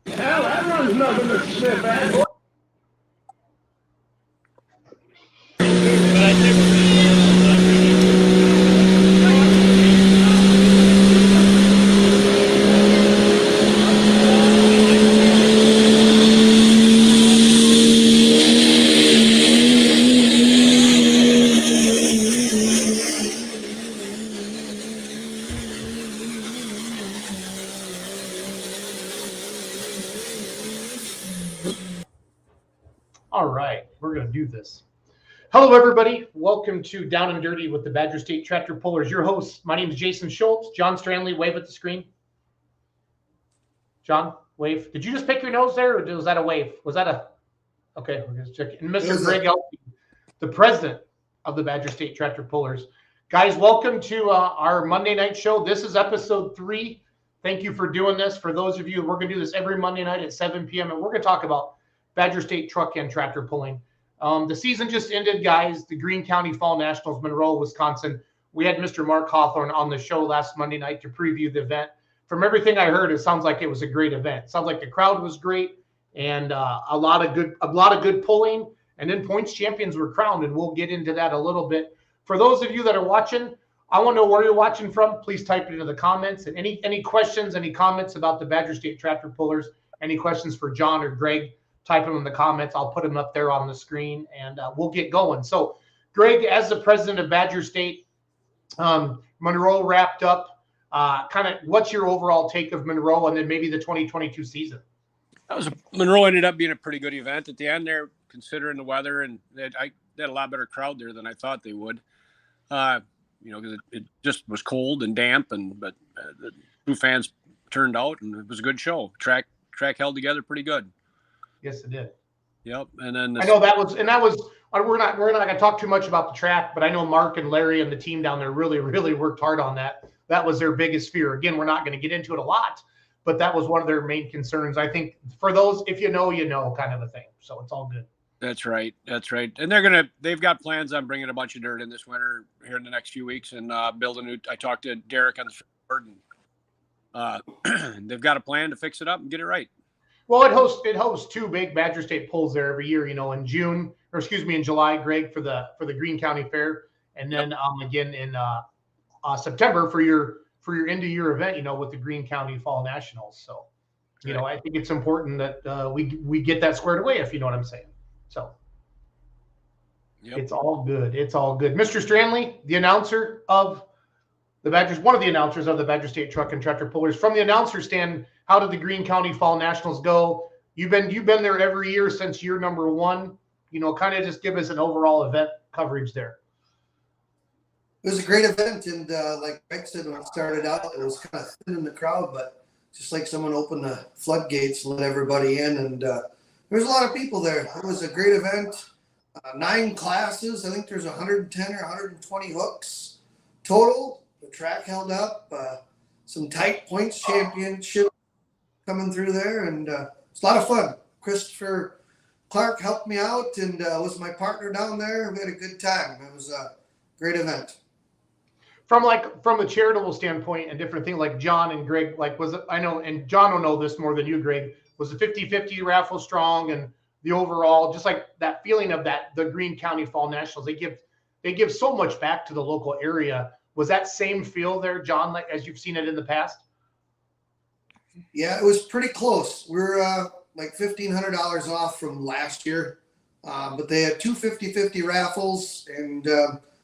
Hell, that runs nothing to sniff at. All right, we're going to do this. Hello, everybody. Welcome to Down and Dirty with the Badger State Tractor Pullers. Your host, my name is Jason Schultz. John Stranley, wave at the screen. John, wave. Did you just pick your nose there, or was that a wave? Was that a... Okay, we're going to check. And Mr. Greg Elkie, the president of the Badger State Tractor Pullers. Guys, welcome to our Monday night show. This is episode 3. Thank you for doing this. For those of you, we're going to do this every Monday night at 7 p.m., and we're going to talk about Badger State truck and tractor pulling. The season just ended, guys. The Greene County Fall Nationals, Monroe, Wisconsin. We had Mr. Mark Hawthorne on the show last Monday night to preview the event. From everything I heard, it sounds like it was a great event. It sounds like the crowd was great and a lot of good pulling. And then points champions were crowned, and we'll get into that a little bit. For those of you that are watching, I want to know where you're watching from. Please type it into the comments. And any questions, any comments about the Badger State Tractor Pullers, any questions for John or Greg, type them in the comments. I'll put them up there on the screen, and we'll get going. So, Greg, as the president of Badger State, Monroe wrapped up. Kind of, what's your overall take of Monroe and then maybe the 2022 season? Monroe ended up being a pretty good event at the end there, considering the weather, and they had a lot better crowd there than I thought they would. Because it just was cold and damp, but the two fans turned out, and it was a good show. Track held together pretty good. Yes, it did. Yep, and then I know that was. We're not going to talk too much about the track, but I know Mark and Larry and the team down there really, really worked hard on that. That was their biggest fear. Again, we're not going to get into it a lot, but that was one of their main concerns. I think for those, if you know, kind of a thing. So it's all good. That's right. And they've got plans on bringing a bunch of dirt in this winter here in the next few weeks and build a new. I talked to Derek on the board, and they've got a plan to fix it up and get it right. Well, it hosts two big Badger State pulls there every year. In July, Greg, for the Greene County Fair, and then again in September for your end of year event. With the Greene County Fall Nationals. So, I think it's important that we get that squared away. If you know what I'm saying. So, It's all good. It's all good. Mr. Stanley, the announcer of the Badgers, one of the announcers of the Badger State Truck and Tractor Pullers. From the announcer stand, how did the Greene County Fall Nationals go? You've been there every year since year number 1. Kind of just give us an overall event coverage there. It was a great event, and like Greg said when it started out, it was kind of thin in the crowd, but just like someone opened the floodgates and let everybody in, and there was a lot of people there. It was a great event. 9 classes. I think there's 110 or 120 hooks total. The track held up. Some tight points championship coming through there, and it's a lot of fun. Christopher Clark helped me out and was my partner down there. We had a good time. It was a great event. From a charitable standpoint and different things, like John and Greg, I know, and John will know this more than you, Greg, was the 50-50 raffle strong, and the overall, just like that feeling of the Greene County Fall Nationals, they give so much back to the local area. Was that same feel there, John, like as you've seen it in the past? Yeah, it was pretty close. We're like $1,500 off from last year, but they had 2 50-50 raffles, and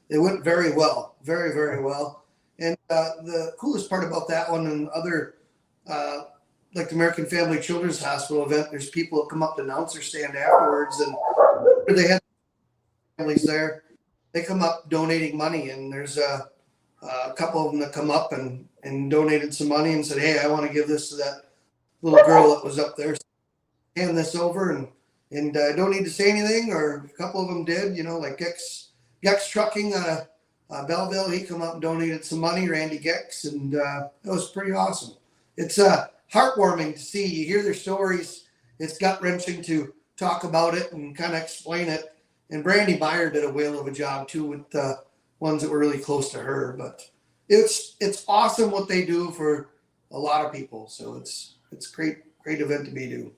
it went very well, very, very well. And the coolest part about that one and other, like the American Family Children's Hospital event, there's people that come up to announcer stand afterwards, and they had families there. They come up donating money, and there's a couple of them that come up and donated some money and said, "Hey, I want to give this to that little girl that was up there. Hand this over," and I don't need to say anything. Or a couple of them did, like Gex Trucking Belleville. He come up and donated some money, Randy Gex, and it was pretty awesome. It's heartwarming to see. You hear their stories. It's gut-wrenching to talk about it and kind of explain it. And Brandy Meyer did a whale of a job too with the ones that were really close to her. But it's awesome what they do for a lot of people. So it's great event to be doing.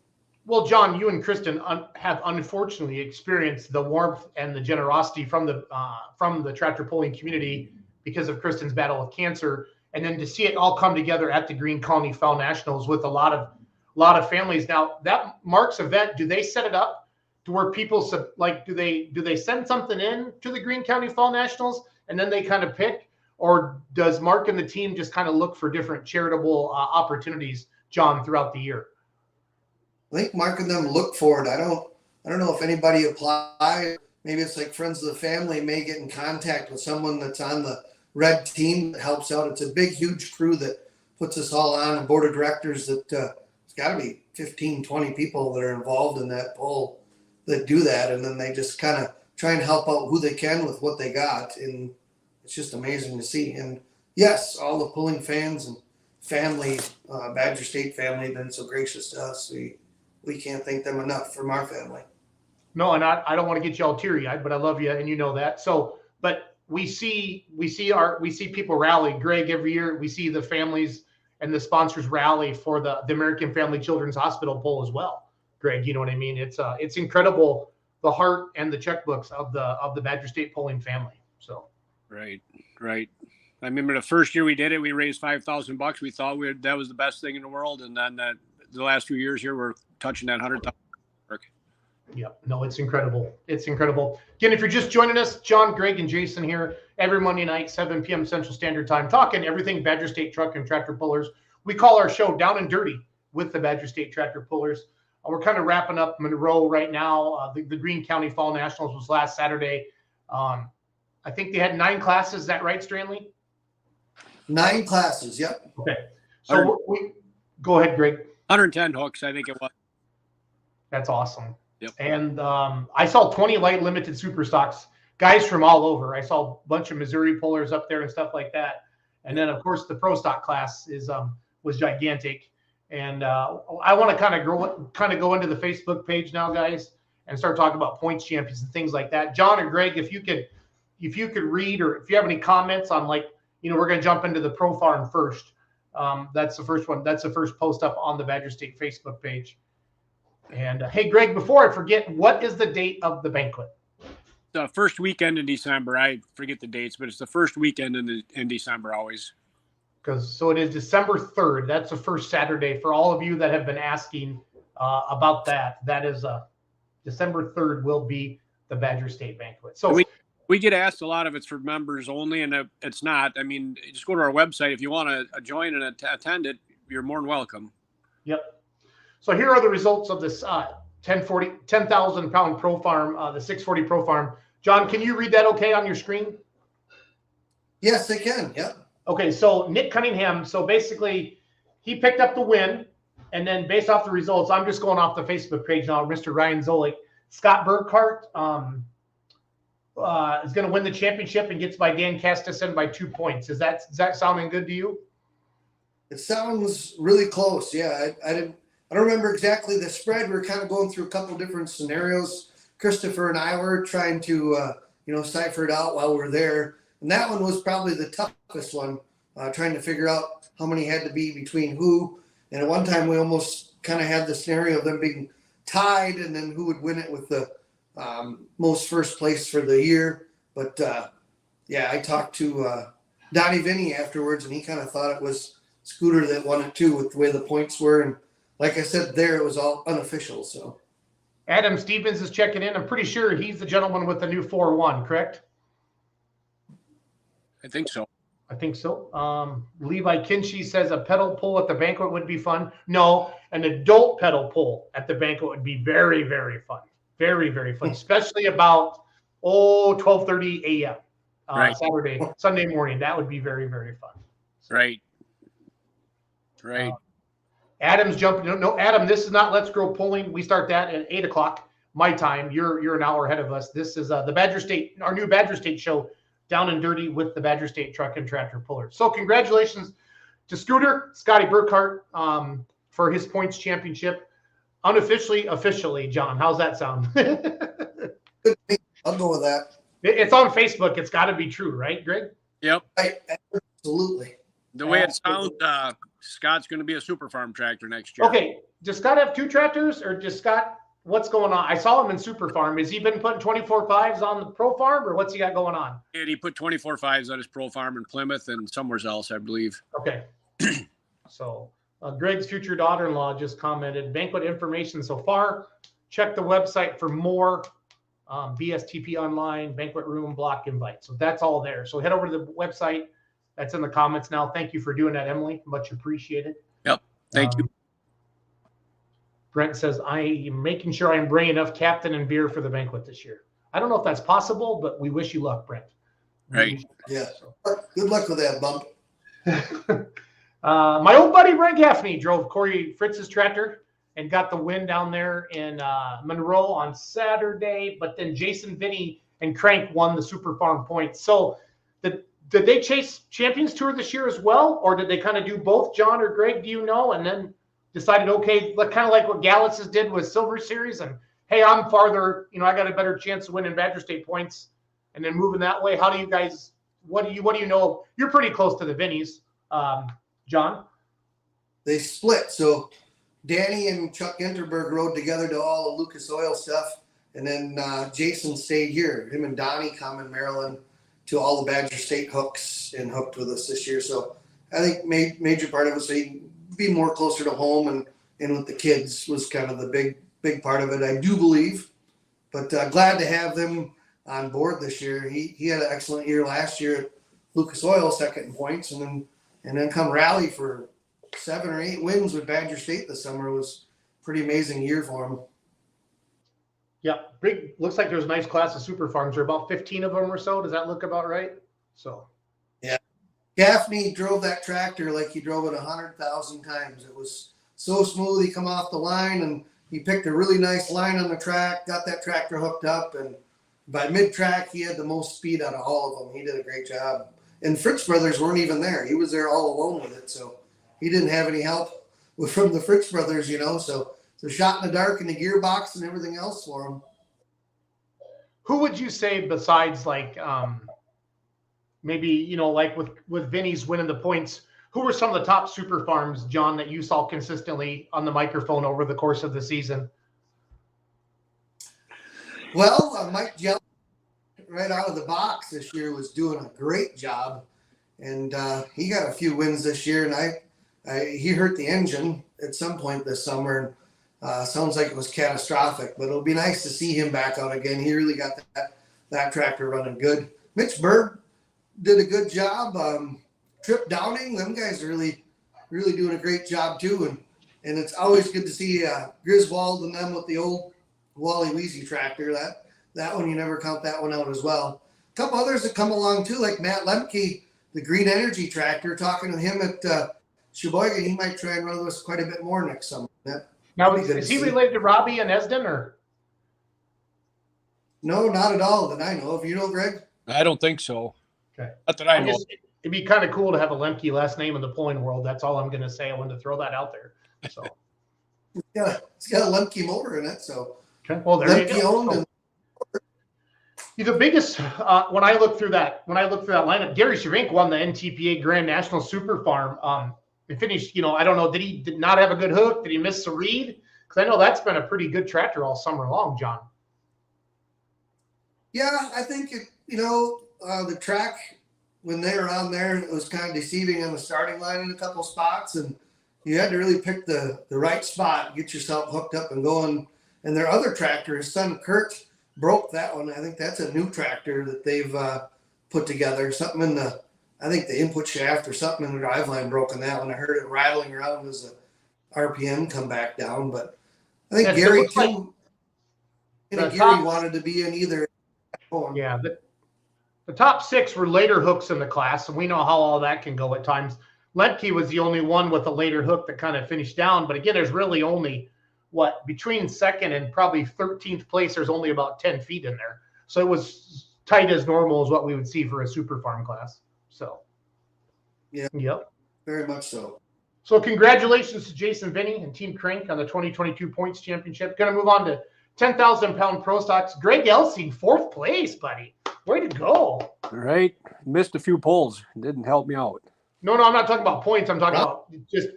Well, John, you and Kristen have unfortunately experienced the warmth and the generosity from the tractor pulling community because of Kristen's battle with cancer, and then to see it all come together at the Greene County Fall Nationals with a lot of families. Now, that Mark's event, do they set it up to where people do they send something in to the Greene County Fall Nationals and then they kind of pick, or does Mark and the team just kind of look for different charitable opportunities, John, throughout the year? I think Mark and them look for it. I don't know if anybody applied. Maybe it's like friends of the family may get in contact with someone that's on the red team that helps out. It's a big, huge crew that puts us all on, a board of directors that it's got to be 15, 20 people that are involved in that poll that do that. And then they just kind of try and help out who they can with what they got. And it's just amazing to see. And yes, all the pulling fans and family, Badger State family, have been so gracious to us. We can't thank them enough from our family. No, and I don't want to get you all teary-eyed, but I love you and you know that. So, but we see people rally. Greg, every year we see the families and the sponsors rally for the American Family Children's Hospital poll as well. Greg, you know what I mean? It's incredible, the heart and the checkbooks of the Badger State polling family. So right. I remember the first year we did it, we raised $5,000. We thought that was the best thing in the world, and then the last few years here we're touching that 100,000 mark. Yeah, no, it's incredible. It's incredible. Again, if you're just joining us, John, Greg, and Jason here every Monday night, 7 p.m. Central Standard Time, talking everything Badger State Truck and Tractor Pullers. We call our show Down and Dirty with the Badger State Tractor Pullers. We're kind of wrapping up Monroe right now. The Greene County Fall Nationals was last Saturday. I think they had 9 classes. Is that right, Stanley? 9 classes, yep. Okay. So we go ahead, Greg. 110 hooks, I think it was. That's awesome. Yep. And I saw 20 light limited super stocks, guys from all over. I saw a bunch of Missouri pullers up there and stuff like that. And then, of course, the pro stock class was gigantic. And I want to kind of go into the Facebook page now, guys, and start talking about points champions and things like that. John or Greg, if you could read, or if you have any comments on, we're going to jump into the pro farm first. That's the first one. That's the first post up on the Badger State Facebook page. And hey, Greg, before I forget, what is the date of the banquet? The first weekend in December. I forget the dates, but it's the first weekend in December always. So it is December 3rd. That's the first Saturday for all of you that have been asking about that. That is December 3rd will be the Badger State banquet. So we get asked a lot of it's for members only, and it's not. I mean, just go to our website if you want to join and attend it. You're more than welcome. Yep. So here are the results of this 10,000 pound pro farm, the 640 pro farm. John, can you read that okay on your screen? Yes, I can. Yep. Okay, so Nick Cunningham, so basically he picked up the win, and then based off the results, I'm just going off the Facebook page now, Mr. Ryan Zolik. Scott Burkhart is going to win the championship and gets by Dan Castison by 2 points. Is that sounding good to you? It sounds really close. Yeah, I don't remember exactly the spread. We were kind of going through a couple different scenarios. Christopher and I were trying to cipher it out while we were there. And that one was probably the toughest one, trying to figure out how many had to be between who. And at one time, we almost kind of had the scenario of them being tied and then who would win it with the most first place for the year. But, I talked to Donnie Vinny afterwards, and he kind of thought it was Scooter that won it too with the way the points were. And like I said there, it was all unofficial. So Adam Stevens is checking in. I'm pretty sure he's the gentleman with the new 4-1, correct? I think so. Levi Kinsey says a pedal pull at the banquet would be fun. No, an adult pedal pull at the banquet would be very, very fun. Very, very fun, especially about 12:30 a.m. Right. Sunday morning. That would be very, very fun. Right. Adam's jumping. No, Adam, this is not Let's Grow Pulling. We start that at 8 o'clock my time. You're an hour ahead of us. This is the Badger State, our new Badger State show, Down and Dirty with the Badger State Truck and Tractor Pullers. So congratulations to Scooter, Scotty Burkhart, for his points championship. Unofficially, officially, John. How's that sound? I'll go with that. It's on Facebook. It's got to be true, right, Greg? Yep. Absolutely. The way it sounds, Scott's going to be a super farm tractor next year. Okay. Does Scott have two tractors, or does Scott? What's going on? I saw him in Super Farm. Has he been putting 24.5s on the Pro Farm, or what's he got going on? And he put 24.5s on his Pro Farm in Plymouth and somewhere else, I believe. Okay. So Greg's future daughter-in-law just commented, banquet information so far. Check the website for more. BSTP online, banquet room, block invite. So that's all there. So head over to the website. That's in the comments now. Thank you for doing that, Emily. Much appreciated. Yep. Thank you. Brent says, I am making sure I'm bringing enough captain and beer for the banquet this year. I don't know if that's possible, but we wish you luck, Brent. Right. Yeah. Good luck with that, bump. My old buddy Brent Gaffney drove Corey Fritz's tractor and got the win down there in Monroe on Saturday. But then Jason Vinny and Crank won the Super Farm points. So did they chase Champions Tour this year as well? Or did they kind of do both, John or Greg? Do you know? And then decided, okay, kind of like what Gallus did with Silver Series. And, hey, I'm farther, I got a better chance of winning Badger State points and then moving that way. How do you guys, what do you know? You're pretty close to the Vinnies, John. They split. So Danny and Chuck Enterberg rode together to all the Lucas Oil stuff. And then Jason stayed here. Him and Donnie come in Maryland to all the Badger State hooks and hooked with us this year. So I think major part of it was so he can be more closer to home and with the kids was kind of the big part of it, I do believe. But glad to have them on board this year. He had an excellent year last year at Lucas Oil, second in points, and then come rally for 7 or 8 wins with Badger State this summer. It was a pretty amazing year for him. Yeah, big. Looks like there's a nice class of super farms. There are about 15 of them or so. Does that look about right? So, yeah, Gaffney drove that tractor like he drove it 100,000 times. It was so smooth. He come off the line and he picked a really nice line on the track, got that tractor hooked up, and by mid-track he had the most speed out of all of them. He did a great job. And Fritz brothers weren't even there. He was there all alone with it, so he didn't have any help from the Fritz brothers, So shot in the dark in the gearbox and everything else for him. Who would you say besides maybe like with Vinny's winning the points? who were some of the top super farms, John, that you saw consistently on the microphone over the course of the season? Well, Mike Jelly, right out of the box this year, was doing a great job, and he got a few wins this year. And he hurt the engine at some point this summer. And sounds like it was catastrophic, but it'll be nice to see him back out again. He really got that tractor running good. Mitch Berg did a good job. Trip Downing, them guys are really doing a great job too. And it's always good to see Griswold and them with the old Wally Weezy tractor. That one, you never count that one out as well. A couple others that come along too, like Matt Lemke, the Greene Energy tractor. Talking to him at Sheboygan, he might try and run with us quite a bit more next summer. Now, is he related to Robbie and Esden, or? No, not at all that I know of. You know, Greg? I don't think so. Okay. Not that I know. It'd be kind of cool to have a Lemke last name in the pulling world. That's all I'm going to say. I wanted to throw that out there. So It's got a Lemke motor in it, so okay. Well, there Lemke you go. owned. The biggest when I look through that lineup, Gary Shrink won the NTPA Grand National Super Farm. He finished, I don't know, did not have a good hook? Did he miss a read? Because I know that's been a pretty good tractor all summer long, John. Yeah, I think the track when they were on there, it was kind of deceiving on the starting line in a couple spots, and you had to really pick the right spot, get yourself hooked up and going. And their other tractor, his son Kurt, broke that one. I think that's a new tractor that they've put together. Something in the input shaft or something in the driveline broke on that one. I heard it rattling around as the RPM come back down. But I think Gary too. Gary wanted to be in either. Yeah, the top 6 were later hooks in the class, and we know how all that can go at times. Lemke was the only one with a later hook that kind of finished down. But again, there's really only between second and probably 13th place, there's only about 10 feet in there. So it was tight as normal as what we would see for a super farm class. So, yeah, yep, very much so. So congratulations to Jason Vinny and Team Crank on the 2022 points championship. Going to move on to 10,000 pound pro stocks. Greg Elsing, 4th place, buddy. Way to go. All right. Missed a few polls. Didn't help me out. No, I'm not talking about points. I'm talking about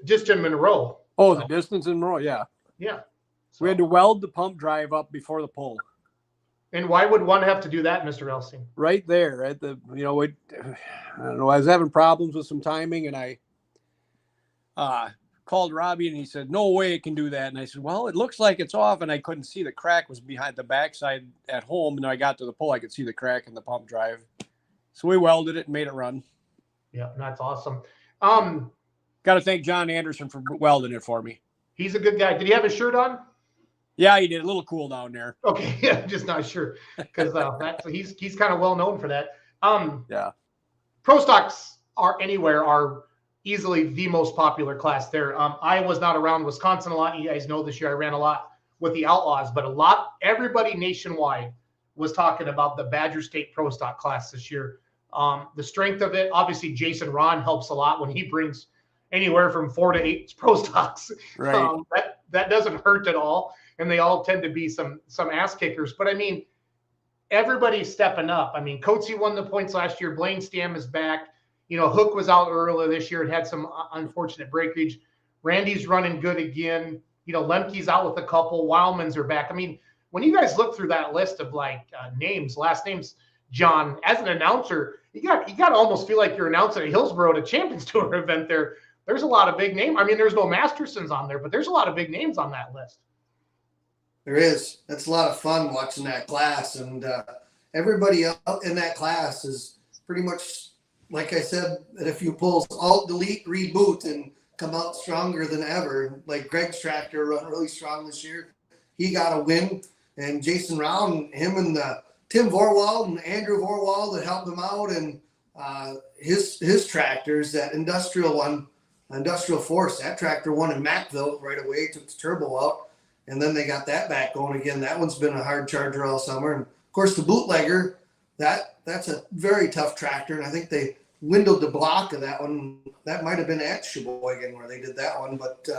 just in Monroe. Oh, the distance in Monroe, yeah. Yeah. So, we had to weld the pump drive up before the pull. And why would one have to do that, Mr. Elsing? Right there at the, I don't know, I was having problems with some timing, and I called Robbie, and he said, no way it can do that. And I said, well, it looks like it's off, and I couldn't see the crack was behind the backside at home. And when I got to the pull, I could see the crack in the pump drive. So we welded it and made it run. Yeah, that's awesome. Got to thank John Anderson for welding it for me. He's a good guy. Did he have his shirt on? Yeah, he did. A little cool down there. Okay, yeah, just not sure because he's kind of well known for that. Yeah. Pro stocks are easily the most popular class there. I was not around Wisconsin a lot. You guys know this year I ran a lot with the Outlaws, but everybody nationwide was talking about the Badger State Pro Stock class this year. The strength of it, obviously, Jason Ron helps a lot when he brings anywhere from 4 to 8 pro stocks. Right. That doesn't hurt at all, and they all tend to be some ass kickers. But I mean, everybody's stepping up. I mean, Coatsy won the points last year. Blaine Stam is back. Hook was out earlier this year. It had some unfortunate breakage. Randy's running good again. Lemke's out with a couple. Wildmans are back. I mean, when you guys look through that list of last names, John, as an announcer, you got to almost feel like you're announcing a Hillsborough to Champions Tour event there. There's a lot of big names. I mean, there's no Mastersons on there, but there's a lot of big names on that list. There is. That's a lot of fun watching that class, and everybody out in that class is pretty much, like I said, at a few pulls, alt, delete, reboot, and come out stronger than ever. Like Greg's tractor run really strong this year. He got a win, and Jason Round, him and Tim Vorwald and Andrew Vorwald that helped him out, and his tractors, that Industrial Force, that tractor won in Mackville right away, took the turbo out, and then they got that back going again. That one's been a hard charger all summer. And of course the Bootlegger, that's a very tough tractor, and I think they windowed the block of that one. That might have been at Sheboygan where they did that one, but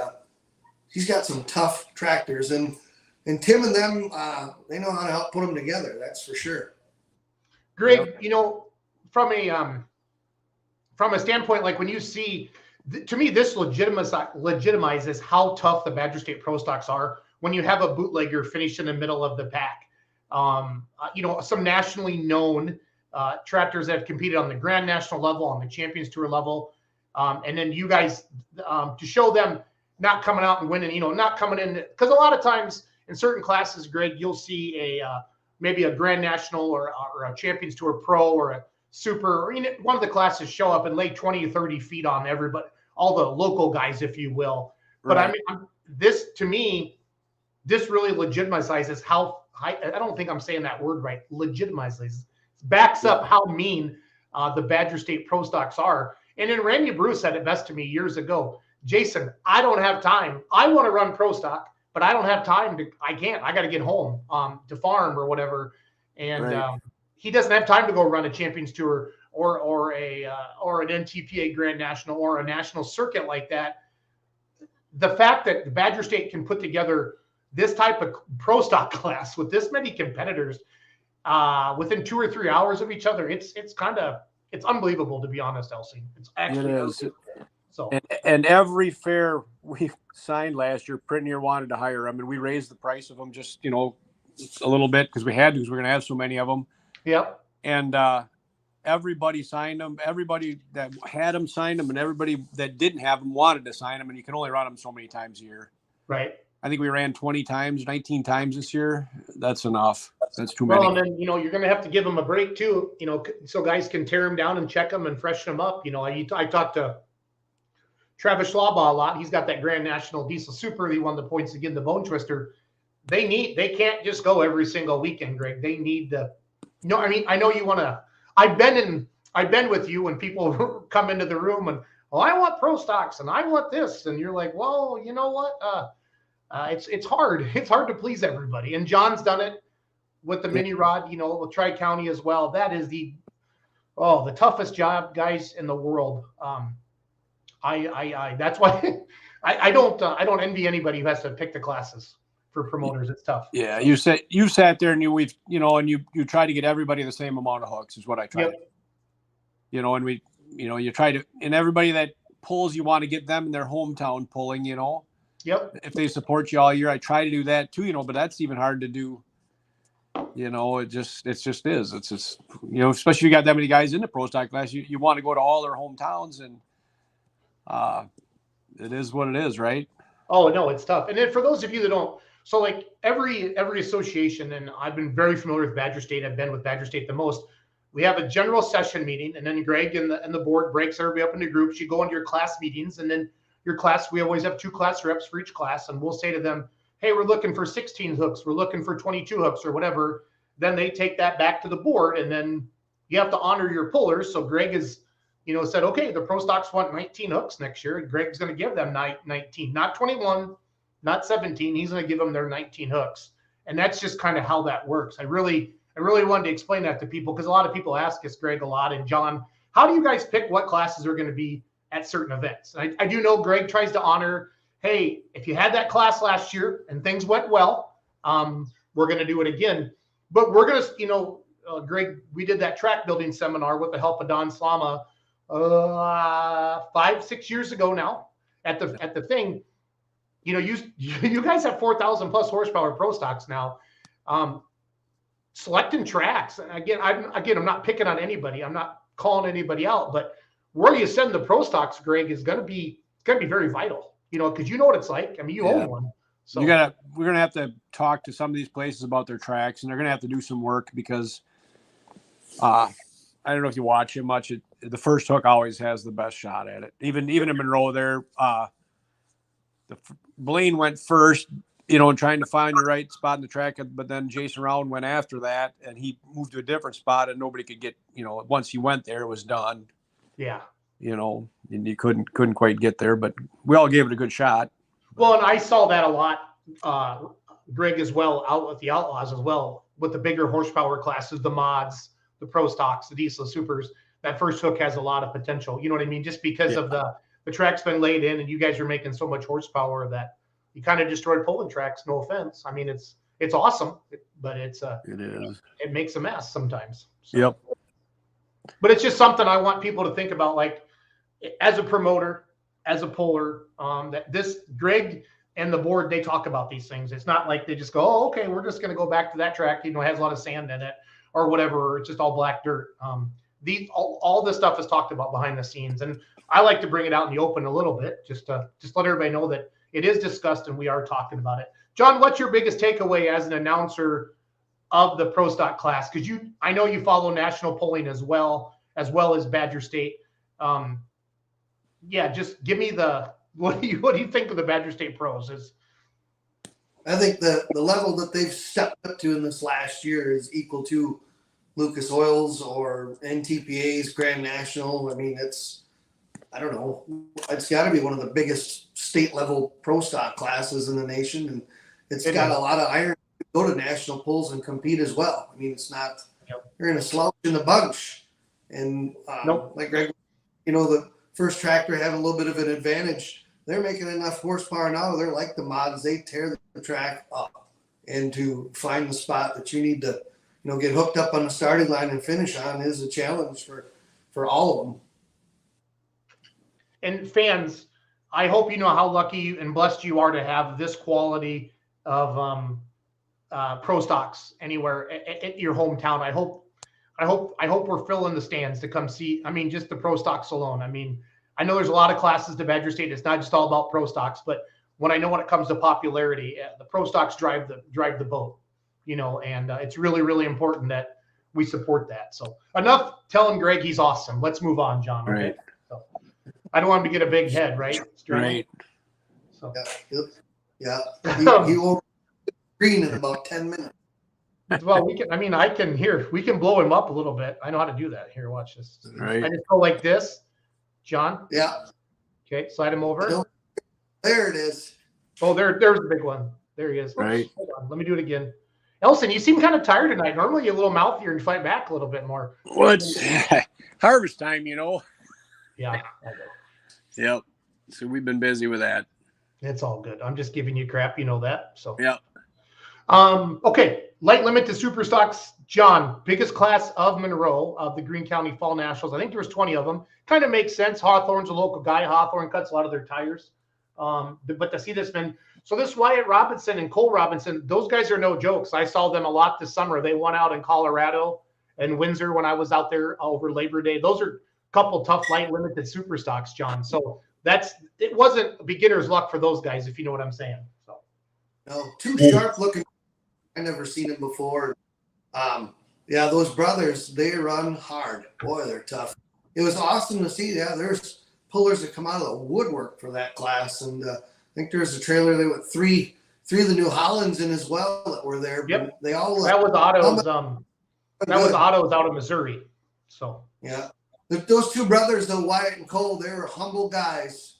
he's got some tough tractors, and Tim and them, they know how to help put them together. That's for sure. Greg, from a standpoint, like when you see to me, this legitimizes how tough the Badger State Pro Stocks are when you have a bootlegger finish in the middle of the pack. Some nationally known tractors that have competed on the Grand National level, on the Champions Tour level, and then you guys to show them not coming out and winning, not coming in, because a lot of times in certain classes, Greg, you'll see maybe a Grand National or a Champions Tour Pro or a Super, or one of the classes show up and lay 20 or 30 feet on everybody, all the local guys, if you will. But Right. I mean, this to me, this really legitimizes how high, I don't think I'm saying that word right, legitimizes, backs up how mean the Badger State Pro Stocks are. And then Randy Bruce said it best to me years ago, Jason, I don't have time. I want to run Pro Stock, but I don't have time I got to get home to farm or whatever. And Right. he doesn't have time to go run a Champions Tour or an NTPA Grand National or a national circuit like that. The fact that the Badger State can put together this type of Pro Stock class with this many competitors within 2 or 3 hours of each other, it's unbelievable, to be honest, Elsie. It's actually It is. So And every fair we signed last year, Printneer wanted to hire them, and we raised the price of them just a little bit because we had to, because we're going to have so many of them. yep. And everybody signed them. Everybody that had them signed them, and everybody that didn't have them wanted to sign them. And you can only run them so many times a year. Right. I think we ran 20 times, 19 times this year. That's enough. That's too many. Well, and then you're going to have to give them a break too. So guys can tear them down and check them and freshen them up. I talked to Travis Schlaubaugh a lot. He's got that Grand National Diesel Super. He won the points again, the Bone Twister. They can't just go every single weekend, Greg. They need to. I know you want to. I've been with you when people come into the room and, I want Pro Stocks and I want this, and you're like, well, you know what? It's hard. It's hard to please everybody. And John's done it with the mini rod. With Tri-County as well. That is the toughest job, guys, in the world. That's why I don't envy anybody who has to pick the classes for promoters. It's tough. Yeah, you sat there and you try to get everybody the same amount of hooks is what I try. Yep. And you try to, and everybody that pulls, you want to get them in their hometown pulling. Yep. If they support you all year, I try to do that too. But that's even hard to do. It just is. It's just especially if you got that many guys in the Pro Stock class, you want to go to all their hometowns, and it is what it is, right? Oh no, it's tough. And then for those of you that don't, so like every association, and I've been very familiar with Badger State. I've been with Badger State the most. We have a general session meeting, and then Greg and the board breaks everybody up into groups. You go into your class meetings, and then your class, we always have 2 class reps for each class, and we'll say to them, hey, we're looking for 16 hooks. We're looking for 22 hooks or whatever. Then they take that back to the board, and then you have to honor your pullers. So Greg is, said, okay, the Pro Stocks want 19 hooks next year. Greg's going to give them 19, not 21, not 17. He's going to give them their 19 hooks. And that's just kind of how that works. I really wanted to explain that to people, because a lot of people ask us, Greg, a lot, and John, how do you guys pick what classes are going to be at certain events? And I do know Greg tries to honor, hey, if you had that class last year and things went well, we're going to do it again. But we're going to, Greg, we did that track building seminar with the help of Don Slama 5-6 years ago now at the thing. You guys have 4,000 plus horsepower Pro Stocks now. Selecting tracks. Again, I'm not picking on anybody. I'm not calling anybody out, but where you send the Pro Stocks, Greg, is going to be very vital. Because you know what it's like. I mean, you own one. So we're going to have to talk to some of these places about their tracks, and they're going to have to do some work, because I don't know if you watch it much. The first hook always has the best shot at it. Even in Monroe there, Blaine went first, and trying to find the right spot in the track, but then Jason Round went after that, and he moved to a different spot, and nobody could get, once he went there, it was done. Yeah. And you couldn't quite get there, but we all gave it a good shot. Well, and I saw that a lot, Greg, as well, out with the Outlaws as well, with the bigger horsepower classes, the mods, the Pro Stocks, the Diesel Supers. That first hook has a lot of potential. You know what I mean? Just because of the track's been laid in, and you guys are making so much horsepower that you kind of destroyed pulling tracks. No offense. I mean, it's awesome, but it is. It makes a mess sometimes. So. Yep. But it's just something I want people to think about, like, as a promoter, as a puller, that this Greg and the board, they talk about these things. It's not like they just go, oh, okay, we're just going to go back to that track. You know, it has a lot of sand in it or whatever, or it's just all black dirt. All this stuff is talked about behind the scenes. And I like to bring it out in the open a little bit, just to let everybody know that it is discussed and we are talking about it. John, what's your biggest takeaway as an announcer of the Pro Stock class? Because I know you follow national polling as well as Badger State. Just give me what do you think of the Badger State pros? I think the level that they've stepped up to in this last year is equal to Lucas Oil's or NTPA's Grand National. I mean, I don't know, it's got to be one of the biggest state level pro stock classes in the nation, and it's got a lot of iron to go to national polls and compete as well. I mean, it's not you're in a slouch in the bunch, and like Greg, the first tractor had a little bit of an advantage. They're making enough horsepower now. They're like the mods. They tear the track up, and to find the spot that you need to, get hooked up on the starting line and finish on is a challenge for all of them. And fans, I hope you know how lucky and blessed you are to have this quality of pro stocks anywhere at your hometown. I hope we're filling the stands to come see. I mean, just the pro stocks alone. I mean, I know there's a lot of classes to Badger State. It's not just all about pro stocks, but when it comes to popularity, the pro stocks drive the boat, and it's really, really important that we support that. So enough telling Greg he's awesome. Let's move on, John. Okay? Right. So, I don't want him to get a big head, right? Right. So. Yeah. He will Greene in about 10 minutes. Well, we can blow him up a little bit. I know how to do that. Here, watch this. Right. I just go like this. John? Yeah. Okay, slide him over. There it is. Oh, there's the big one. There he is. Oops, right. Hold on. Let me do it again. Elson, you seem kind of tired tonight. Normally you're a little mouthier and fight back a little bit more. Well, it's harvest time, Yeah. Yep. So we've been busy with that. It's all good. I'm just giving you crap. You know that. So. Yep. Okay. Light limit to super stocks. John, biggest class of Monroe of the Greene County Fall Nationals. I think there was 20 of them. Kind of makes sense. Hawthorne's a local guy. Hawthorne cuts a lot of their tires. But to see this man, so this Wyatt Robinson and Cole Robinson, those guys are no jokes. I saw them a lot this summer. They won out in Colorado and Windsor when I was out there over Labor Day. Those are a couple tough light limited super stocks, John. So it wasn't beginner's luck for those guys, if you know what I'm saying. So no, too sharp looking. I never seen them before. Those brothers, they run hard. Boy, they're tough. It was awesome to see. Yeah, there's pullers that come out of the woodwork for that class, and I think there's a trailer there with three of the New Hollands in as well that were there. Yep. They all that was Otto's. That was Otto's out of Missouri. So yeah, those two brothers, though, Wyatt and Cole, they were humble guys.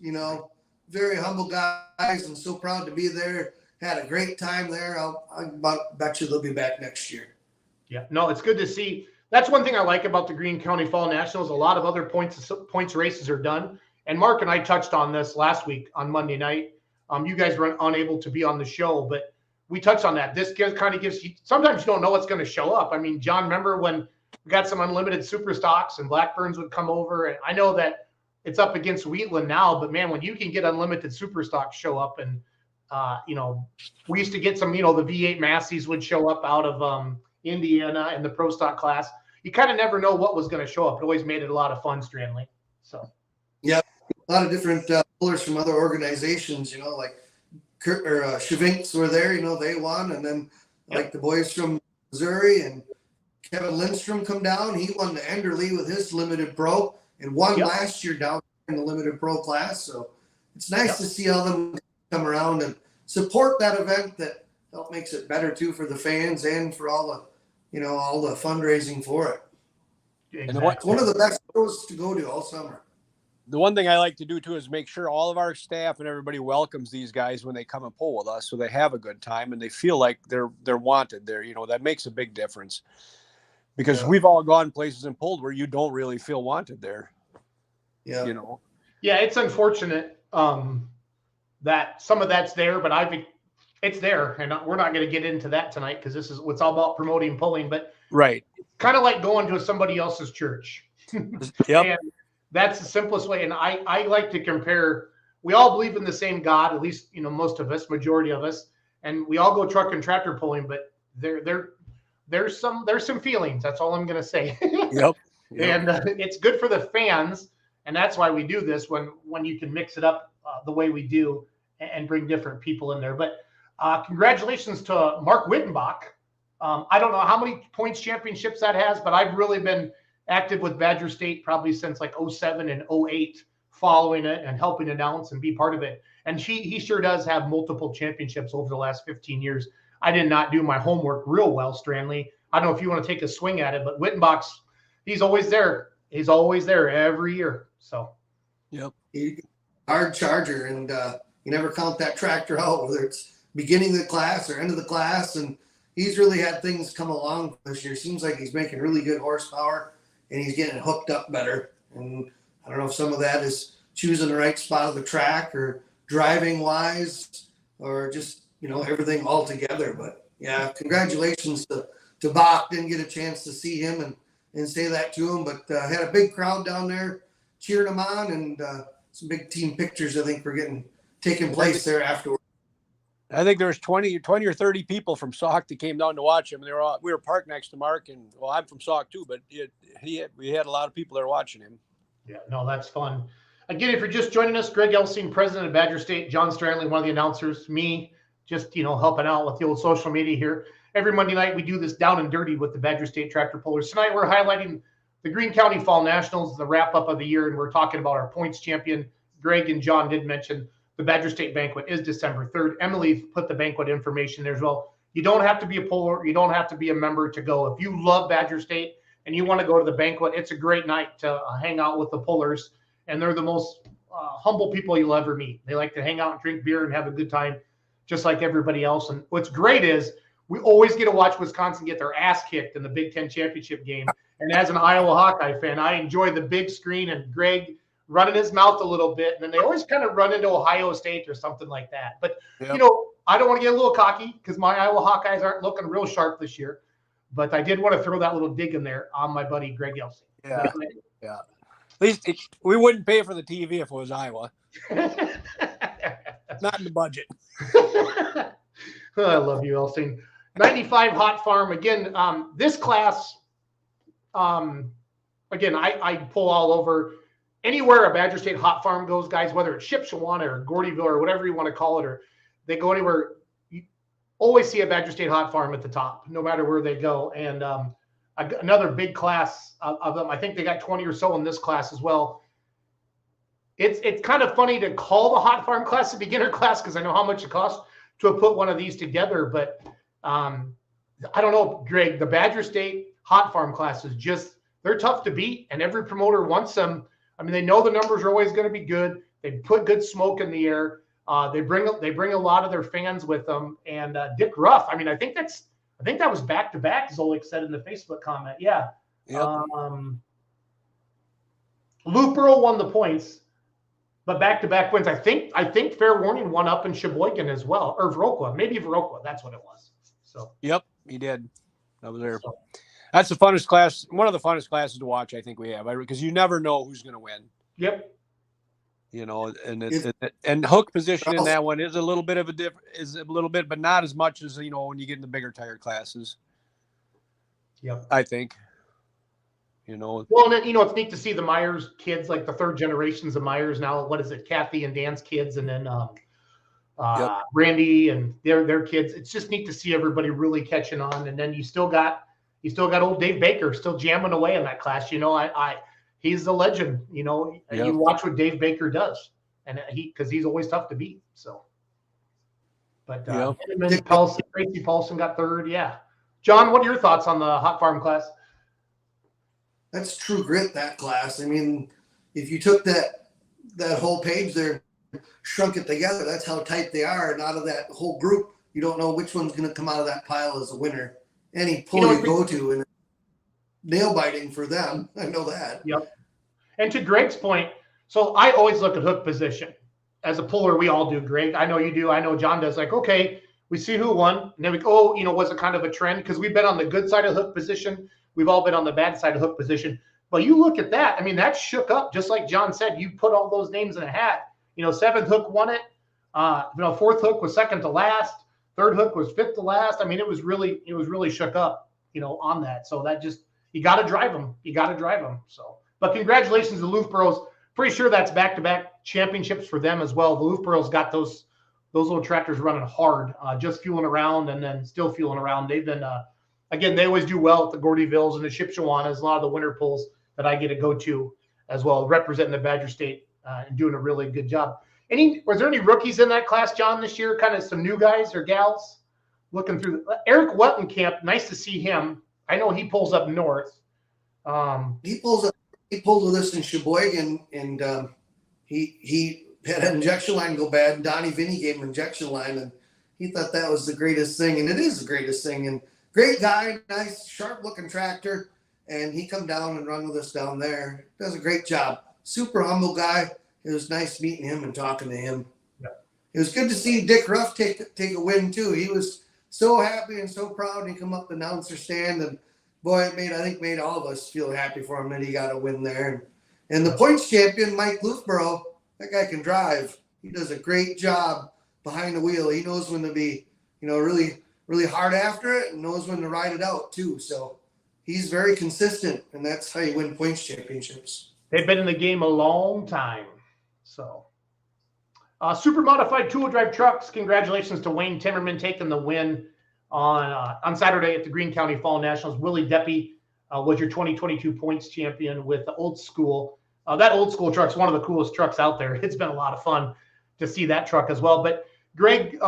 Very humble guys, and so proud to be there. Had a great time there. I bet you they'll be back next year. Yeah, no, it's good to see. That's one thing I like about the Greene County Fall Nationals. A lot of other points races are done. And Mark and I touched on this last week on Monday night. You guys were unable to be on the show, but we touched on that. This kind of gives you, sometimes you don't know what's going to show up. I mean, John, remember when we got some unlimited super stocks and Blackburns would come over? And I know that it's up against Wheatland now, but man, when you can get unlimited super stocks show up, and we used to get some, the V8 Massey's would show up out of Indiana in the pro stock class. You kind of never know what was going to show up. It always made it a lot of fun, Stranley. So, yeah, a lot of different pullers from other organizations, like Shavinks were there, they won. And then like the boys from Missouri and Kevin Lindstrom come down. He won the Enderley with his limited pro and won last year down in the limited pro class. So it's nice to see all them come around and support that event that makes it better too for the fans and for all the fundraising for it. Exactly. It's one of the best shows to go to all summer. The one thing I like to do too is make sure all of our staff and everybody welcomes these guys when they come and pull with us, so they have a good time and they feel like they're wanted there. That makes a big difference, because we've all gone places and pulled where you don't really feel wanted there. Yeah. Yeah, it's unfortunate that some of that's there, but it's there, and we're not going to get into that tonight because this is what's all about promoting pulling. But right, it's kind of like going to somebody else's church. Yep. And that's the simplest way. And I like to compare we all believe in the same God, at least, most of us, majority of us, and we all go truck and tractor pulling, but there's some feelings. That's all I'm going to say. Yep. And it's good for the fans. And that's why we do this when you can mix it up the way we do and bring different people in there. But congratulations to Mark Wittenbach. I don't know how many points championships that has, but I've really been active with Badger State probably since like 07 and 08, following it and helping announce and be part of it. And he sure does have multiple championships over the last 15 years. I did not do my homework real well, Stranley. I don't know if you want to take a swing at it, but Wittenbach's, he's always there. He's always there every year. So, yep. Hard charger, and you never count that tractor out, whether it's beginning of the class or end of the class. And he's really had things come along this year. Seems like he's making really good horsepower, and he's getting hooked up better. And I don't know if some of that is choosing the right spot of the track or driving wise or just, everything all together. But yeah, congratulations to Bach. Didn't get a chance to see him and say that to him, but had a big crowd down there cheering him on, and some big team pictures I think were taking place there afterwards. I think there was 20 or 30 people from Sauk that came down to watch him. We were parked next to Mark, and I'm from Sauk too, but we had a lot of people there watching him. Yeah, no, that's fun. Again, if you're just joining us, Greg Elsing, president of Badger State, John Stranley, one of the announcers, me, just helping out with the old social media here. Every Monday night we do this down and dirty with the Badger State Tractor Pullers. Tonight we're highlighting the Greene County Fall Nationals, the wrap up of the year, and we're talking about our points champion. Greg and John did mention the Badger State banquet is December 3rd. Emily put the banquet information there as well. You don't have to be a puller. You don't have to be a member to go. If you love Badger State and you want to go to the banquet, it's a great night to hang out with the pullers. And they're the most humble people you'll ever meet. They like to hang out and drink beer and have a good time, just like everybody else. And what's great is we always get to watch Wisconsin get their ass kicked in the Big Ten championship game. And as an Iowa Hawkeye fan, I enjoy the big screen and Greg running his mouth a little bit. And then they always kind of run into Ohio State or something like that. But, yep. I don't want to get a little cocky because my Iowa Hawkeyes aren't looking real sharp this year. But I did want to throw that little dig in there on my buddy Greg Elsing. Yeah. Yeah. At least we wouldn't pay for the TV if it was Iowa. Not in the budget. I love you, Elsing. 95 Hot Farm. Again, this class, again, I pull all over. Anywhere a Badger State Hot Farm goes, guys, whether it's Shipshewana or Gordyville or whatever you want to call it, or they go anywhere, you always see a Badger State Hot Farm at the top, no matter where they go. And another big class of them, I think they got 20 or so in this class as well. It's kind of funny to call the Hot Farm class a beginner class because I know how much it costs to put one of these together. But I don't know, Greg, the Badger State Hot Farm classes they're tough to beat, and every promoter wants them. I mean, they know the numbers are always going to be good. They put good smoke in the air. They bring a lot of their fans with them. And Dick Ruff, I mean, I think that was back to back. Zolik said in the Facebook comment. Yeah. Yep. Luke Earl won the points, but back to back wins. I think Fair Warning won up in Sheboygan as well, or Viroqua, maybe Viroqua. That's what it was. So. Yep, he did. I was there. So. That's the funnest class, one of the funnest classes to watch, I think we have, because you never know who's going to win. Yep. And hook position in that one is a little bit of but not as much as, when you get in the bigger tire classes. Yep. I think, Well, and then, it's neat to see the Myers kids, like the third generations of Myers now. What is it? Kathy and Dan's kids, and then yep. Randy and their kids. It's just neat to see everybody really catching on. And then you still got old Dave Baker still jamming away in that class. He's a legend. Yep. You watch what Dave Baker does, and because he's always tough to beat. So, but Tracy Paulson got third. Yeah, John, what are your thoughts on the Hot Farm class? That's true grit, that class. I mean, if you took that whole page there, shrunk it together, that's how tight they are. And out of that whole group, you don't know which one's going to come out of that pile as a winner. Any pull you go to, and nail biting for them. I know that. Yep. And to Greg's point, so I always look at hook position. As a puller, we all do, Greg. I know you do. I know John does. Like, okay, we see who won. And then we go, was it kind of a trend? Because we've been on the good side of hook position. We've all been on the bad side of hook position. But you look at that. I mean, that shook up. Just like John said, you put all those names in a hat. Seventh hook won it. Fourth hook was second to last. Third hook was fifth to last. I mean, it was really shook up, on that. So that just, you got to drive them. So, but congratulations to Louthboroughs. Pretty sure that's back-to-back championships for them as well. The Louthboroughs got those little tractors running hard, just fueling around and then still fueling around. They've been, again, they always do well at the Gordyvilles and the Shipshewanas, a lot of the winter pulls that I get to go to as well, representing the Badger State and doing a really good job. Was there any rookies in that class, John, this year? Kind of some new guys or gals looking through? Eric Wettenkamp, nice to see him. I know he pulls up north. He pulled with us in Sheboygan, and he had an injection line go bad, and Donnie Vinny gave him an injection line, and he thought that was the greatest thing, and it is the greatest thing. And great guy, nice, sharp-looking tractor, and he come down and run with us down there. Does a great job. Super humble guy. It was nice meeting him and talking to him. Yeah. It was good to see Dick Ruff take a win too. He was so happy and so proud. And he come up the announcer stand, and boy, it made all of us feel happy for him that he got a win there. And the points champion, Mike Louthborough, that guy can drive. He does a great job behind the wheel. He knows when to be, really, really hard after it, and knows when to ride it out too. So he's very consistent, and that's how you win points championships. They've been in the game a long time. So, super modified two-wheel drive trucks. Congratulations to Wayne Timmerman taking the win on Saturday at the Greene County Fall Nationals. Willie Deppy was your 2022 points champion with the old school. That old school truck's one of the coolest trucks out there. It's been a lot of fun to see that truck as well. But Greg,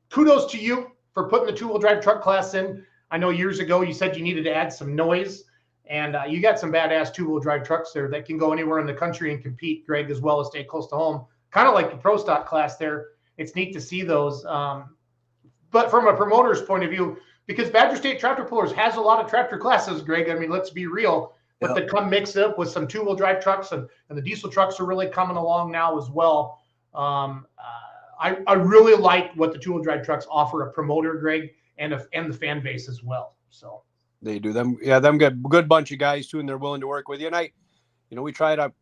kudos to you for putting the two-wheel drive truck class in. I know years ago you said you needed to add some noise. And you got some badass two-wheel drive trucks there that can go anywhere in the country and compete, Greg, as well as stay close to home. Kind of like the Pro Stock class there. It's neat to see those. But from a promoter's point of view, because Badger State Tractor Pullers has a lot of tractor classes, Greg. I mean, let's be real. But to come mix it up with some two-wheel drive trucks and the diesel trucks are really coming along now as well. I really like what the two-wheel drive trucks offer a promoter, Greg, and the fan base as well. So. They do them. Yeah, them get a good bunch of guys too, and they're willing to work with you. And we try to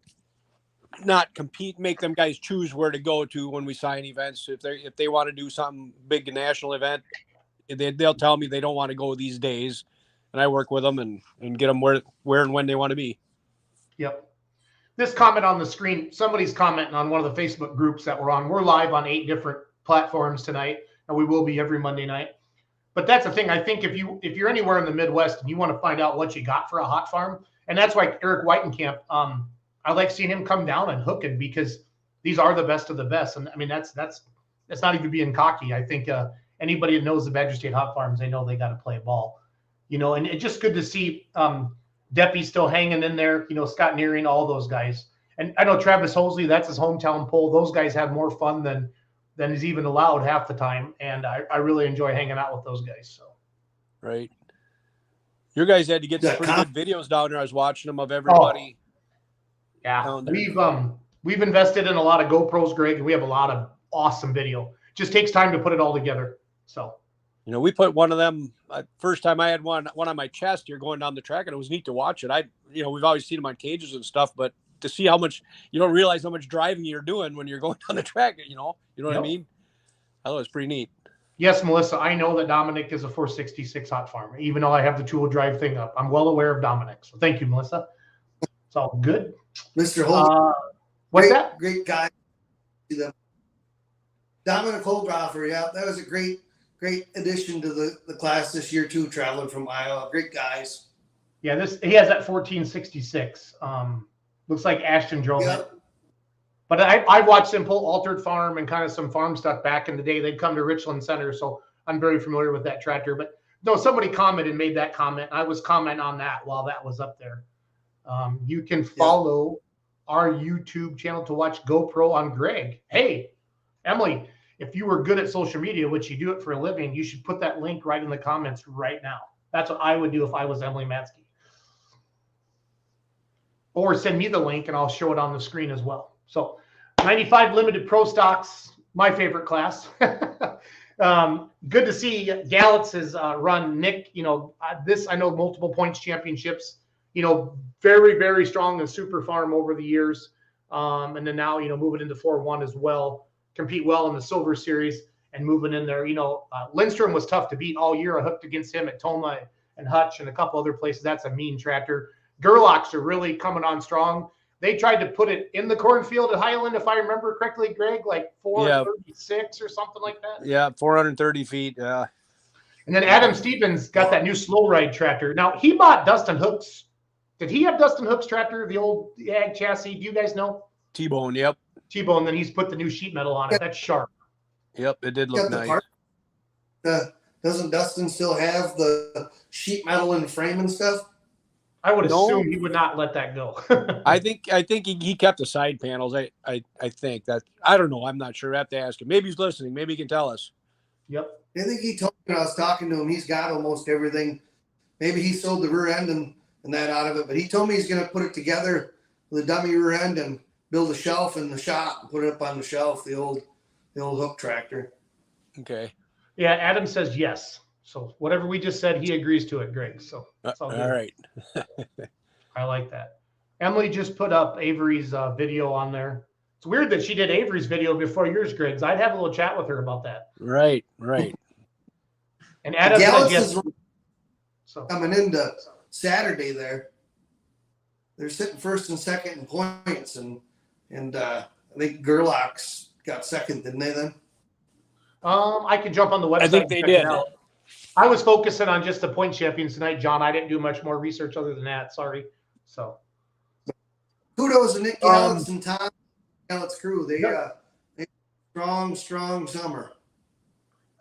not compete, make them guys choose where to go to when we sign events. If they want to do something big, a national event, they'll tell me they don't want to go these days, and I work with them and get them where and when they want to be. Yep. This comment on the screen, somebody's commenting on one of the Facebook groups that we're on. We're live on 8 different platforms tonight, and we will be every Monday night. But that's the thing. I think if you're anywhere in the Midwest and you want to find out what you got for a hot farm, and that's why Eric Whitenkamp, I like seeing him come down and hooking because these are the best of the best. And I mean, that's not even being cocky. I think anybody that knows the Badger State hot farms, they know they got to play ball, and it's just good to see Deppy still hanging in there, Scott Nearing, all those guys. And I know Travis Hosley, that's his hometown pull. Those guys have more fun than is even allowed half the time. And I really enjoy hanging out with those guys. So, right. Your guys had to get some pretty good videos down there. I was watching them of everybody. Oh, yeah. We've invested in a lot of GoPros, Greg, and we have a lot of awesome video. Just takes time to put it all together. So, we put one of them, first time I had one on my chest here going down the track, and it was neat to watch it. We've always seen them on cages and stuff, but to see how much, you don't realize how much driving you're doing when you're going down the track, you know what I mean? I thought it was pretty neat. Yes, Melissa, I know that Dominic is a 466 hot farmer, even though I have the two-wheel drive thing up. I'm well aware of Dominic. So thank you, Melissa. It's all good. Mr. Holt. What's that? Great guy. Dominic Holdroffer, yeah, that was a great addition to the class this year too, traveling from Iowa. Great guys. Yeah, he has that 1466. Looks like Ashton drove it. But I watched him pull Altered Farm and kind of some farm stuff back in the day. They'd come to Richland Center, so I'm very familiar with that tractor. But no, somebody commented and made that comment. I was commenting on that while that was up there. You can follow our YouTube channel to watch GoPro on Greg. Hey, Emily, if you were good at social media, which you do it for a living, you should put that link right in the comments right now. That's what I would do if I was Emily Matzke. Or send me the link and I'll show it on the screen as well. So 95 limited pro stocks, my favorite class. Good to see Gallitz has run. Nick, I know multiple points championships, very, very strong in Super Farm over the years. And then now, moving into 4-1 as well, compete well in the Silver Series and moving in there. Lindstrom was tough to beat all year. I hooked against him at Toma and Hutch and a couple other places. That's a mean tractor. Gerlachs are really coming on strong. They tried to put it in the cornfield at Highland, if I remember correctly, Greg, like 436 or something like that. Yeah, 430 feet. Yeah. And then Adam Stevens got that new slow ride tractor. Now, he bought Dustin Hook's. Did he have Dustin Hook's tractor, the old ag chassis? Do you guys know? T-bone, yep. T-bone, then he's put the new sheet metal on it. That's sharp. Yep, it did look nice. Doesn't Dustin still have the sheet metal and frame and stuff? I would assume he would not let that go. I think he kept the side panels. I think that, I don't know. I'm not sure. I have to ask him. Maybe he's listening. Maybe he can tell us. Yep. I think he told me when I was talking to him, he's got almost everything. Maybe he sold the rear end and that out of it, but he told me he's going to put it together with a dummy rear end and build a shelf in the shop and put it up on the shelf, the old hook tractor. Okay. Yeah, Adam says yes. So whatever we just said, he agrees to it, Greg. So that's all good. All right. I like that. Emily just put up Avery's video on there. It's weird that she did Avery's video before yours, Greg. I'd have a little chat with her about that. Right. And Adam said yes. Coming into Saturday there. They're sitting first and second in points, and I think Gerlachs got second, didn't they then? I could jump on the website. I think they did. I was focusing on just the point champions tonight, John. I didn't do much more research other than that. Sorry. So kudos to Nick Gallitz and Tom Gallitz crew. They strong summer.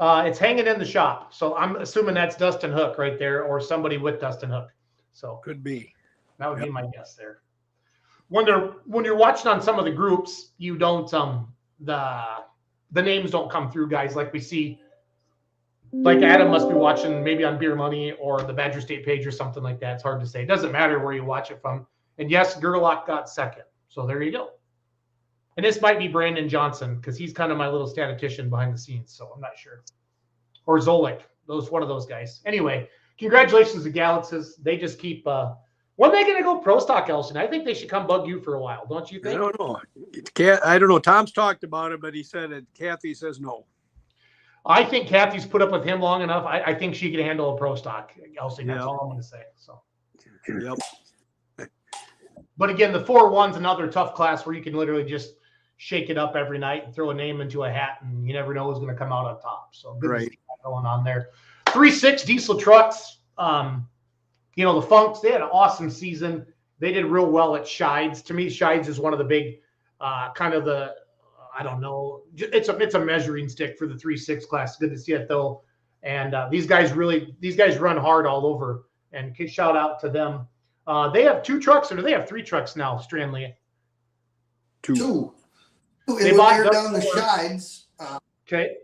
It's hanging in the shop. So I'm assuming that's Dustin Hook right there, or somebody with Dustin Hook. So could be. That would be my guess there. When you're watching on some of the groups, you don't the names don't come through, guys, like we see. Like Adam must be watching maybe on Beer Money or the Badger State page or something like that. It's hard to say. It doesn't matter where you watch it from. And yes, Gerlach got second. So there you go. And this might be Brandon Johnson because he's kind of my little statistician behind the scenes. So I'm not sure. Or Zolik. One of those guys. Anyway, congratulations to Gallitzes. They just keep when are they going to go pro stock, Elson? I think they should come bug you for a while. Don't you think? I don't know. I don't know. Tom's talked about it, but he said it. Kathy says no. I think Kathy's put up with him long enough. I think she can handle a pro stock, Elsie. That's all I'm going to say. So. Yep. But again, the 4-1's another tough class where you can literally just shake it up every night and throw a name into a hat, and you never know who's going to come out on top. So good to see that going on there. 3.6 diesel trucks. The Funks, they had an awesome season. They did real well at Shides. To me, Shides is one of the big I don't know. It's a measuring stick for the 3.6 class. Good to see it though. And these guys run hard all over. And shout out to them. They have 2 trucks, or do they have 3 trucks now, Stranley? 2. They when bought they're down the Shides. Okay.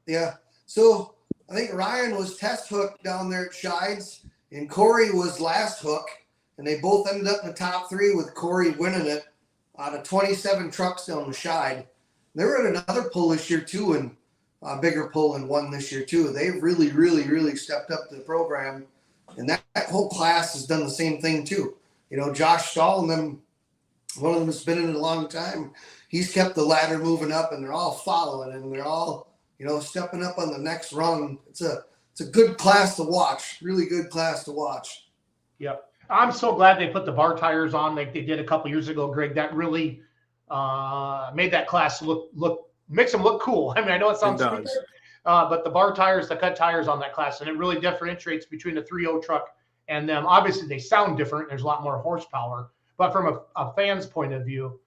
Yeah. So I think Ryan was test hook down there at Shides, and Corey was last hook, and they both ended up in the top 3 with Corey winning it out of 27 trucks down the Shide. They were at another pull this year too, and a bigger pull and one this year too. They've really stepped up the program, and that whole class has done the same thing too. Josh Stahl and them, one of them has been in it a long time. He's kept the ladder moving up, and they're all following, and they're all stepping up on the next rung. It's a good class to watch. Really good class to watch. Yep. I'm so glad they put the bar tires on like they did a couple years ago, Greg. That really made that class makes them look cool. I mean, I know it sounds stupid, but the bar tires, the cut tires on that class, and it really differentiates between a 3.0 truck and them. Obviously, they sound different. There's a lot more horsepower, but from a fan's point of view,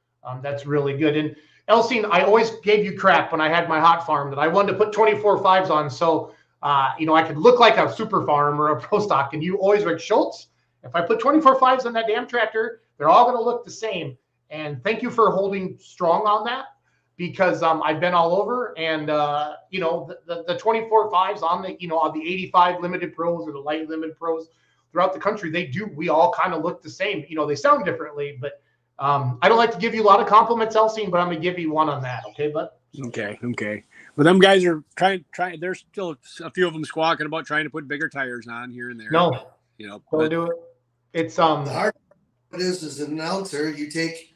that's really good. And Elsine, I always gave you crap when I had my hot farm that I wanted to put 24.5s on, so I could look like a super farm or a pro stock. And you always were like, Schultz, if I put 24.5s on that damn tractor, they're all going to look the same. And thank you for holding strong on that, because I've been all over, and the 24.5s on the 85 limited pros or the light limited pros throughout the country, we all kind of look the same. They sound differently, but I don't like to give you a lot of compliments, Elsine, but I'm going to give you one on that. Okay, bud? Okay. But them guys are trying. There's still a few of them squawking about trying to put bigger tires on here and there. No, don't but do it. It's The it is as an announcer, you take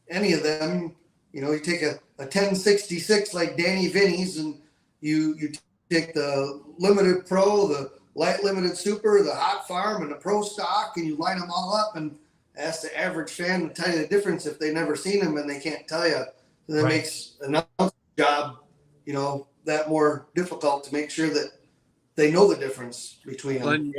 any of them, you take a 1066 like Danny Vinny's, and you take the limited pro, the light limited super, the hot farm, and the pro stock, and you line them all up and ask the average fan to tell you the difference if they've never seen them and they can't tell you. So that makes an announcer's job, that more difficult to make sure that they know the difference between them. And,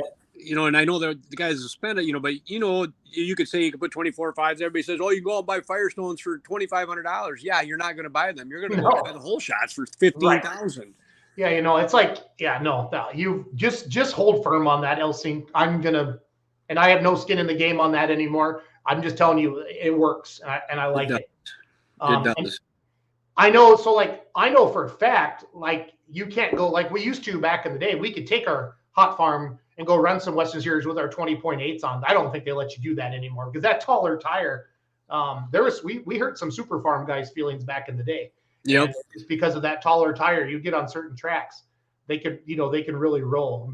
and I know the guys that spend it, but you could say you could put 24 fives. Everybody says, oh, you go out and buy Firestones for $2,500. Yeah, you're not going to buy them. You're going to go buy the whole shots for $15,000. Right. Yeah, it's like, no, you just hold firm on that, Elsing. And I have no skin in the game on that anymore. I'm just telling you, it works, and I like it. It does. I know. So, I know for a fact, you can't go like we used to back in the day. We could take our hot farm and go run some Western Series with our 20.8s on. I don't think they let you do that anymore because that taller tire. We hurt some super farm guys' feelings back in the day. Yep. It's because of that taller tire. You get on certain tracks, they can really roll,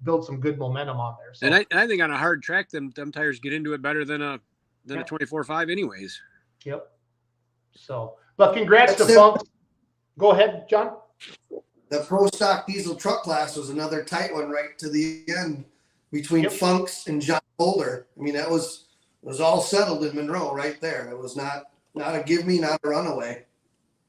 build some good momentum on there. So. And I think on a hard track, them tires get into it better than a 24.5 anyways. Yep. So, but congrats to Funk. Go ahead, John. The pro stock diesel truck class was another tight one right to the end between Funks and John Boulder. I mean, that was all settled in Monroe right there. It was not a give me, not a runaway.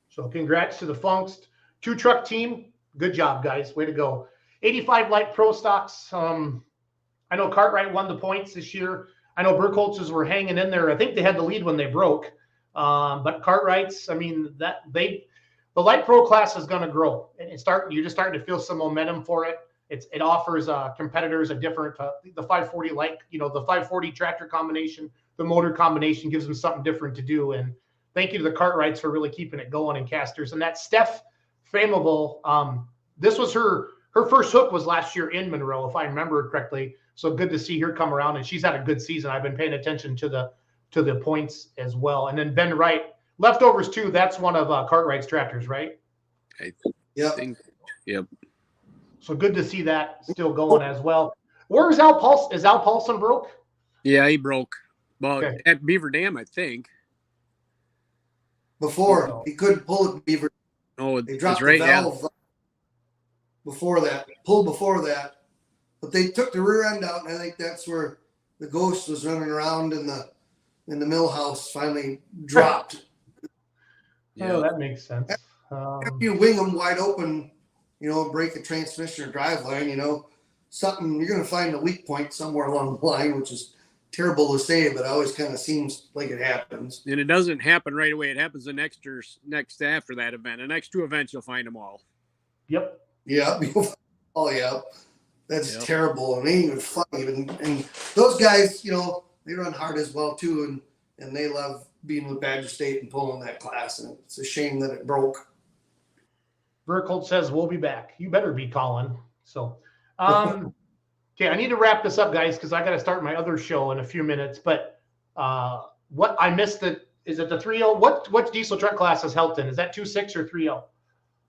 So congrats to the Funks 2-truck team. Good job, guys. Way to go. 85 light pro stocks. I know Cartwright won the points this year. I know Burkholz's were hanging in there. I think they had the lead when they broke. But Cartwright's, the light pro class is going to grow. And you're just starting to feel some momentum for it. It offers competitors a different, the 540 light, the 540 tractor combination, the motor combination gives them something different to do. And thank you to the Cartwrights for really keeping it going in casters. And that Steph Famable, this was her first hook was last year in Monroe, if I remember correctly. So good to see her come around, and she's had a good season. I've been paying attention to the points as well. And then Ben Wright, leftovers too. That's one of Cartwright's tractors, right? Yep. So good to see that still going as well. Where's Al Paulson? Is Al Paulson broke? Yeah, he broke. Well, at Beaver Dam, I think. Before he couldn't pull it, Beaver. Oh, they dropped the valve before that. Pulled before that, but they took the rear end out, and I think that's where the ghost was running around in the mill house. Finally dropped. Oh, that makes sense. If you wing them wide open, break a transmission or drive line, something you're going to find a weak point somewhere along the line, which is terrible to say, but it always kind of seems like it happens. And it doesn't happen right away. It happens the next after that event. The next two events, you'll find them all. Yep. Yeah. Oh, yeah. That's terrible. And they ain't even funny. And those guys, they run hard as well, too. And they love being with Badger State and pulling that class. And it's a shame that it broke. Burkholz says, we'll be back. You better be calling. So, okay, I need to wrap this up, guys, because I got to start my other show in a few minutes. But what I missed is it the 3.0? What diesel truck class is Helton? Is that 2.6 or 3.0?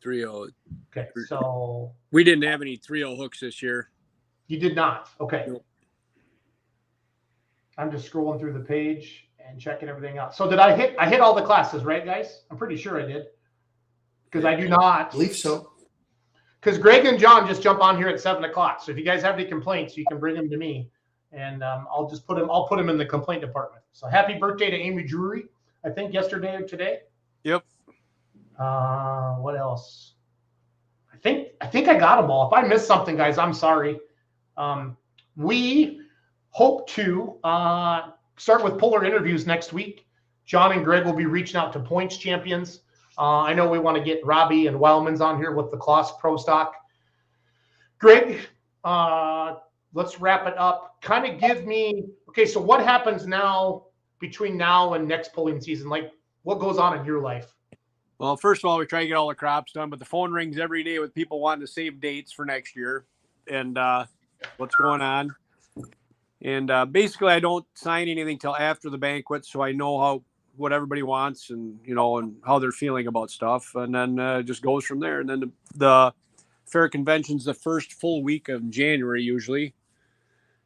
3.0. Okay, so we didn't have any 3.0 hooks this year. You did not. Okay. Nope. I'm just scrolling through the page and checking everything out. So did I hit all the classes, right, guys? I'm pretty sure I did. Because I do not. I believe so. Because Greg and John just jump on here at 7:00. So if you guys have any complaints, you can bring them to me, and I'll put them in the complaint department. So happy birthday to Amy Drury. I think yesterday or today. Yep. What else? I think I got them all. If I missed something, guys, I'm sorry. We hope to start with puller interviews next week. John and Greg will be reaching out to points champions. I know we want to get Robbie and Wildman's on here with the Kloss Pro Stock. Greg, let's wrap it up. Kind of give me, okay, so what happens now between now and next pulling season? Like, what goes on in your life? Well, first of all, we try to get all the crops done, but the phone rings every day with people wanting to save dates for next year and what's going on. And basically, I don't sign anything till after the banquet, so I know what everybody wants and and how they're feeling about stuff, and then it just goes from there. And then the fair convention's the first full week of January usually,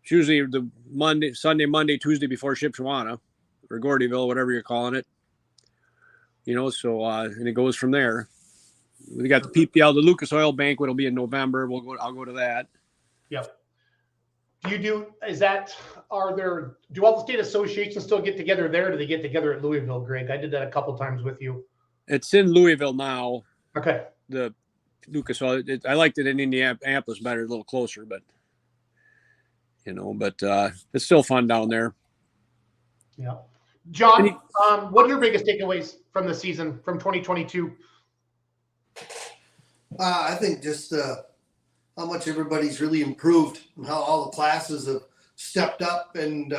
It's usually the Sunday, Monday, Tuesday before Shipshewana or Gordyville, whatever you're calling it. So and it goes from there. We got the PPL, the Lucas Oil Banquet will be in November. I'll go to that. Yep. Do all the state associations still get together there? Or do they get together at Louisville, Greg? I did that a couple times with you. It's in Louisville now. Okay. The Lucas Oil, I liked it in Indianapolis better, a little closer, but it's still fun down there. Yeah. John, what are your biggest takeaways from the season from 2022? I think just how much everybody's really improved and how all the classes have stepped up and,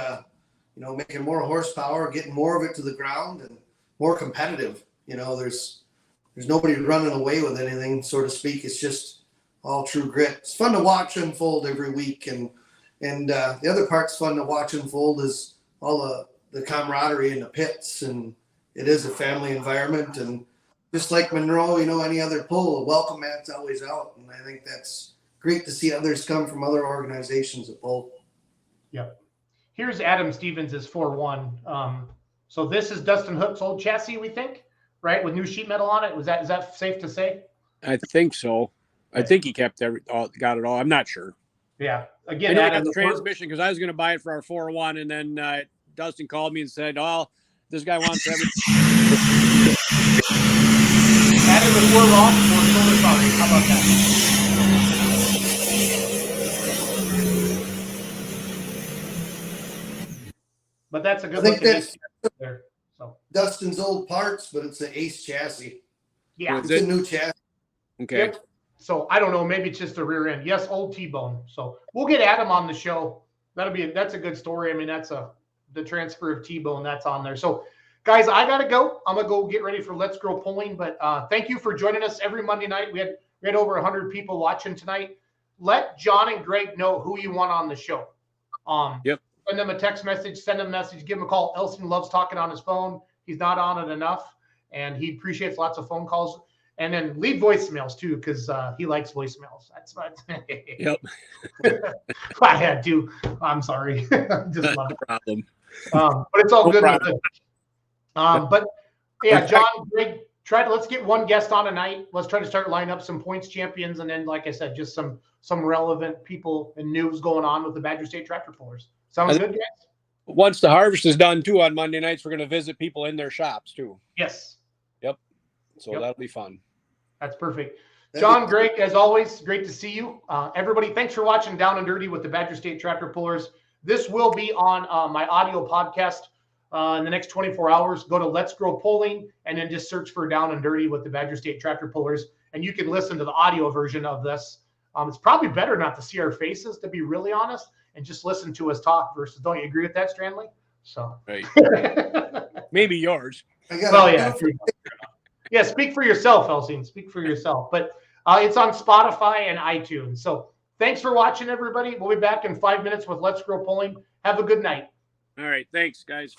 making more horsepower, getting more of it to the ground and more competitive. There's nobody running away with anything, so to speak. It's just all true grit. It's fun to watch unfold every week. And the other part's fun to watch unfold is all the camaraderie in the pits. And it is a family environment. And just like Monroe, any other pull, a welcome mat's always out. And I think that's great to see others come from other organizations at pull. Yep. Here's Adam Stevens' 4-1. So this is Dustin Hook's old chassis, we think, right? With new sheet metal on it. Is that safe to say? I think so. I think he got it all. I'm not sure. Yeah. Again, I got the transmission because I was going to buy it for our 401, and then Dustin called me and said, "Oh, this guy wants everything." Adam, if we're wrong, we're totally sorry. How about that? But that's a good look at there. So Dustin's old parts, but it's an Ace chassis. Yeah, it's a new chassis. Okay. Yep. So I don't know. Maybe it's just the rear end. Yes, old T-bone. So we'll get Adam on the show. That's a good story. I mean, that's the transfer of T-bone that's on there. So guys, I gotta go. I'm gonna go get ready for Let's Grow Pulling. But thank you for joining us every Monday night. We had over 100 people watching tonight. Let John and Greg know who you want on the show. Yep. Send them a text message, send them a message, give him a call. Elson loves talking on his phone. He's not on it enough, and he appreciates lots of phone calls. And then leave voicemails too, because he likes voicemails. That's what. Yep. I had to. I'm sorry. Just love it. No problem. But it's all No good. problem. But yeah, John, Greg, let's get one guest on tonight. Let's try to start lining up some points champions, and then, like I said, just some relevant people and news going on with the Badger State tractor pullers. Sounds good, guys? Once the harvest is done, too, on Monday nights, we're going to visit people in their shops, too. Yes. Yep. So that'll be fun. That's perfect. John, Greg, as always, great to see you. Everybody, thanks for watching Down and Dirty with the Badger State Tractor Pullers. This will be on my audio podcast in the next 24 hours. Go to Let's Grow Pulling and then just search for Down and Dirty with the Badger State Tractor Pullers, and you can listen to the audio version of this. It's probably better not to see our faces, to be really honest, and just listen to us talk versus, don't you agree with that, Strandley? So right. Maybe yours. Yeah, speak for yourself, Elsine. Speak for yourself. But it's on Spotify and iTunes. So thanks for watching, everybody. We'll be back in 5 minutes with Let's Grow Pulling. Have a good night. All right. Thanks, guys.